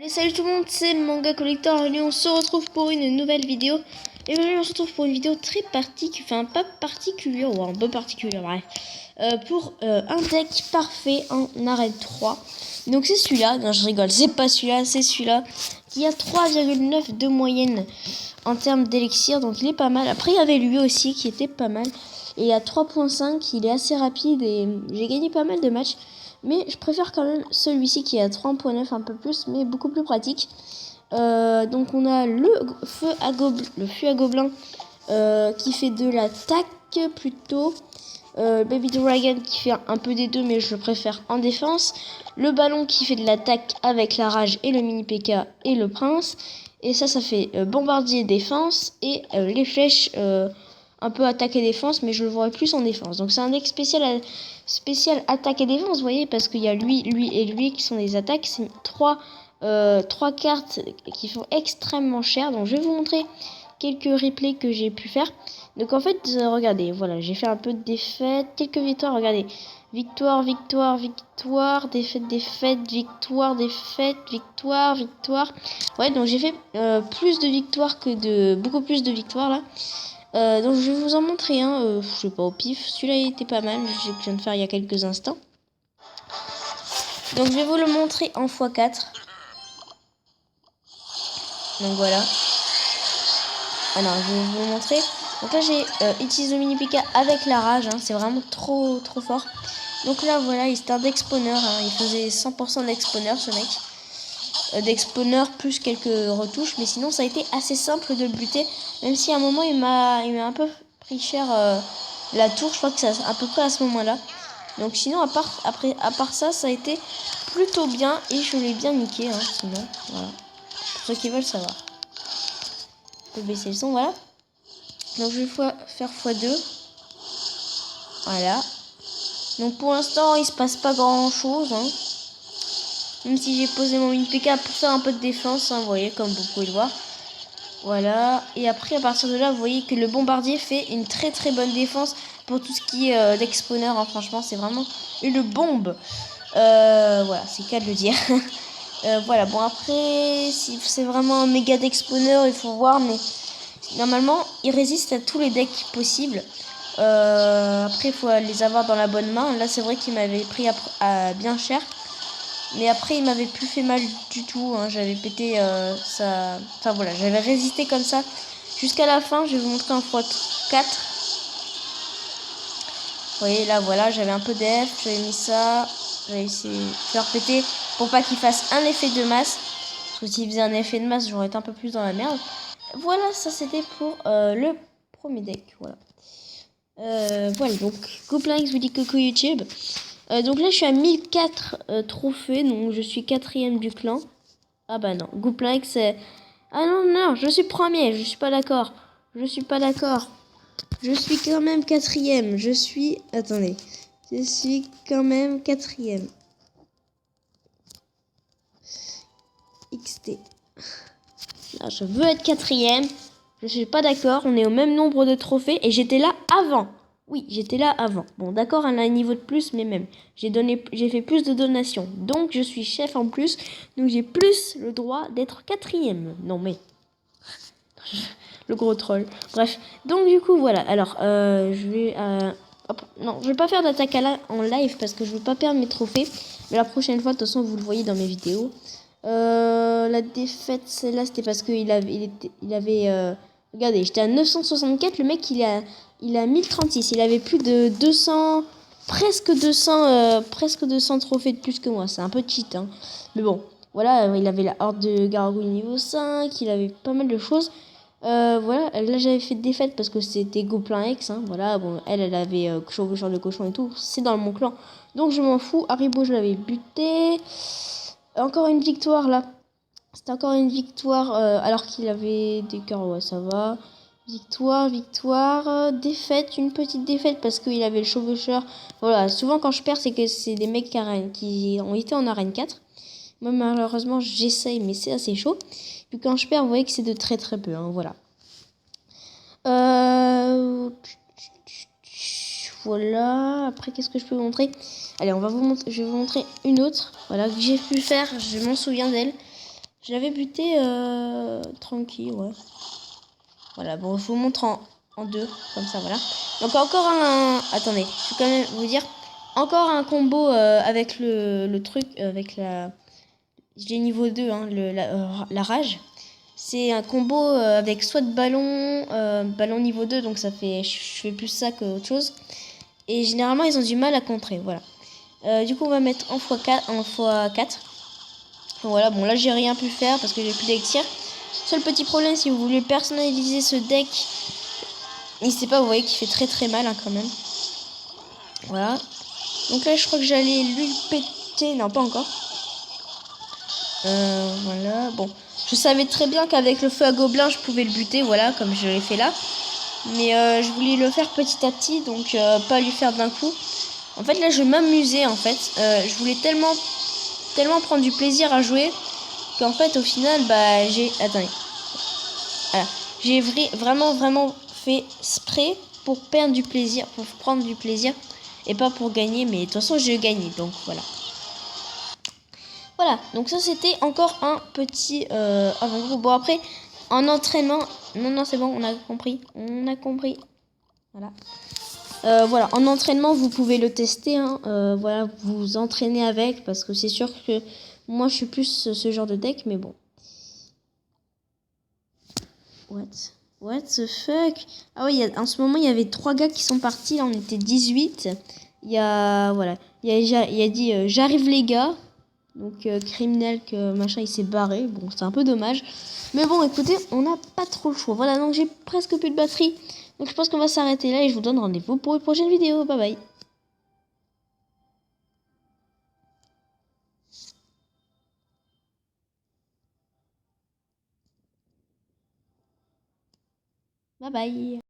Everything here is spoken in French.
Salut tout le monde, c'est Manga Collector et on se retrouve pour une nouvelle vidéo. Et aujourd'hui on se retrouve pour une vidéo très particulière, enfin pas particulière, ou un peu particulière, bref. Pour un deck parfait en arène 3. Donc c'est celui-là, non je rigole, c'est pas celui-là, c'est celui-là qui a 3,9 de moyenne en termes d'élixir, donc il est pas mal. Après il y avait lui aussi qui était pas mal. Et à 3.5, il est assez rapide et j'ai gagné pas mal de matchs. Mais je préfère quand même celui-ci qui est à 3.9 un peu plus, mais beaucoup plus pratique. Donc on a le feu à gobelin qui fait de l'attaque plutôt. Baby Dragon qui fait un peu des deux, mais je le préfère en défense. Le ballon qui fait de l'attaque avec la rage et le mini PK et le prince. Et ça fait bombardier défense et les flèches un peu attaque et défense, mais je le vois plus en défense. Donc c'est un deck spécial attaque et défense, vous voyez, parce qu'il y a lui et lui qui sont des attaques. C'est trois cartes qui font extrêmement cher. Donc je vais vous montrer quelques replays que j'ai pu faire. Donc en fait, regardez, voilà, j'ai fait un peu de défaites, quelques victoires, regardez. Victoire, victoire, victoire, défaite, défaite, victoire, défaite, victoire, victoire. Ouais, donc j'ai fait plus de victoires que de... beaucoup plus de victoires là. Donc je vais vous en montrer un, je sais pas au pif. Celui-là il était pas mal, je viens de faire il y a quelques instants. Donc je vais vous le montrer en x4. Donc voilà. Alors je vais vous le montrer. Donc là j'ai utilisé le mini PK avec la rage, hein, c'est vraiment trop fort. Donc là voilà, c'était un d'exponeur, hein, il faisait 100% d'exponeur ce mec. D'exponeur plus quelques retouches, mais sinon ça a été assez simple de le buter, même si à un moment il m'a un peu pris cher la tour, je crois que c'est à peu près à ce moment là. Donc sinon à part ça, ça a été plutôt bien et je l'ai bien niqué, hein, sinon voilà, pour ceux qui veulent savoir. Je peux baisser le son, voilà. Donc je vais faire x2. Voilà. Donc pour l'instant il se passe pas grand chose, hein. Même si j'ai posé mon mini PK pour faire un peu de défense, hein, vous voyez, comme vous pouvez le voir. Voilà. Et après, à partir de là, vous voyez que le bombardier fait une très bonne défense pour tout ce qui est d'exponeur. Hein. Franchement, c'est vraiment une bombe. Voilà, c'est le cas de le dire. Voilà, bon après, si c'est vraiment un méga d'exponeur, il faut voir. Mais normalement, il résiste à tous les decks possibles. Après, il faut les avoir dans la bonne main. Là, c'est vrai qu'il m'avait pris à bien cher. Mais après, il m'avait plus fait mal du tout. Hein. J'avais pété ça. Enfin voilà, j'avais résisté comme ça jusqu'à la fin. Je vais vous montrer un x4. Vous voyez, là, voilà, j'avais un peu d'F. J'avais mis ça. J'avais essayé de faire péter pour pas qu'il fasse un effet de masse. Parce que s'il faisait un effet de masse, j'aurais été un peu plus dans la merde. Voilà, ça c'était pour le premier deck. Voilà. Voilà, donc, GoPlanx vous dit coucou YouTube. Donc là je suis à 1004 trophées, donc je suis 4ème du clan. Ah bah non, GoPlanx c'est... Ah non, je suis premier, je suis pas d'accord. Je suis pas d'accord. Je suis quand même 4ème, je suis... Attendez, je suis quand même 4ème. XT. Là je veux être 4ème, je suis pas d'accord, on est au même nombre de trophées et j'étais là avant. Oui, j'étais là avant. Bon, d'accord, elle a un niveau de plus, mais même. J'ai fait plus de donations. Donc, je suis chef en plus. Donc, j'ai plus le droit d'être 4ème. Non, mais... le gros troll. Bref. Donc, du coup, voilà. Alors, je vais... hop. Non, je vais pas faire d'attaque en live parce que je veux pas perdre mes trophées. Mais la prochaine fois, de toute façon, vous le voyez dans mes vidéos. La défaite, celle-là, c'était parce qu'il avait... regardez, j'étais à 964. Le mec, il a 1036. Il avait plus de 200... Presque 200 trophées de plus que moi. C'est un peu cheat, hein. Mais bon, voilà, il avait la horde de gargouilles niveau 5. Il avait pas mal de choses. Voilà, là j'avais fait défaite parce que c'était GoPlanx, hein. Voilà, bon, elle avait chevaucheur de cochon et tout. C'est dans mon clan. Donc je m'en fous. Haribo, je l'avais buté. Encore une victoire là. C'était encore une victoire alors qu'il avait des cœurs. Ouais, ça va. Victoire, défaite, une petite défaite parce qu'il avait le chevaucheur. Voilà, souvent quand je perds, c'est que c'est des mecs qui ont été en arène 4. Moi, malheureusement, j'essaye, mais c'est assez chaud. Puis quand je perds, vous voyez que c'est de très peu, hein, voilà. Voilà, après, qu'est-ce que je peux vous montrer? Allez, je vais vous montrer une autre, voilà, que j'ai pu faire, je m'en souviens d'elle. Je l'avais buté tranquille, ouais. Voilà, bon, je vous montre en deux, comme ça, voilà. Donc encore un... Attendez, je vais quand même vous dire. Encore un combo avec le truc, avec la... J'ai niveau 2, hein, la rage. C'est un combo avec soit de ballon niveau 2, donc ça fait... Je fais plus ça qu'autre chose. Et généralement, ils ont du mal à contrer, voilà. Du coup, on va mettre en x4. Voilà, bon là j'ai rien pu faire parce que j'ai plus d'élixir. Seul petit problème, si vous voulez personnaliser ce deck, n'hésitez pas, vous voyez qu'il fait très mal hein, quand même. Voilà. Donc là je crois que j'allais lui péter, non pas encore. Voilà, bon. Je savais très bien qu'avec le feu à gobelin je pouvais le buter, voilà, comme je l'ai fait là. Mais je voulais le faire petit à petit, donc pas lui faire d'un coup. En fait là je m'amusais en fait. Je voulais tellement prendre du plaisir à jouer qu'en fait au final bah j'ai... Attendez. Voilà. J'ai vraiment fait spray pour perdre du plaisir, pour prendre du plaisir et pas pour gagner, mais de toute façon j'ai gagné, donc voilà. Voilà, donc ça c'était encore un petit avant-groupe. Bon après, en entraînement, non c'est bon, on a compris, voilà. Voilà, en entraînement vous pouvez le tester, hein. Voilà, vous entraînez avec, parce que c'est sûr que moi je suis plus ce genre de deck, mais bon. What the fuck? Ah oui, en ce moment, il y avait 3 gars qui sont partis. Là, on était 18. Il y a... Voilà. Il a dit j'arrive les gars. Donc, criminel que machin, il s'est barré. Bon, c'est un peu dommage. Mais bon, écoutez, on n'a pas trop le choix. Voilà, donc j'ai presque plus de batterie. Donc, je pense qu'on va s'arrêter là et je vous donne rendez-vous pour une prochaine vidéo. Bye bye. Bye bye.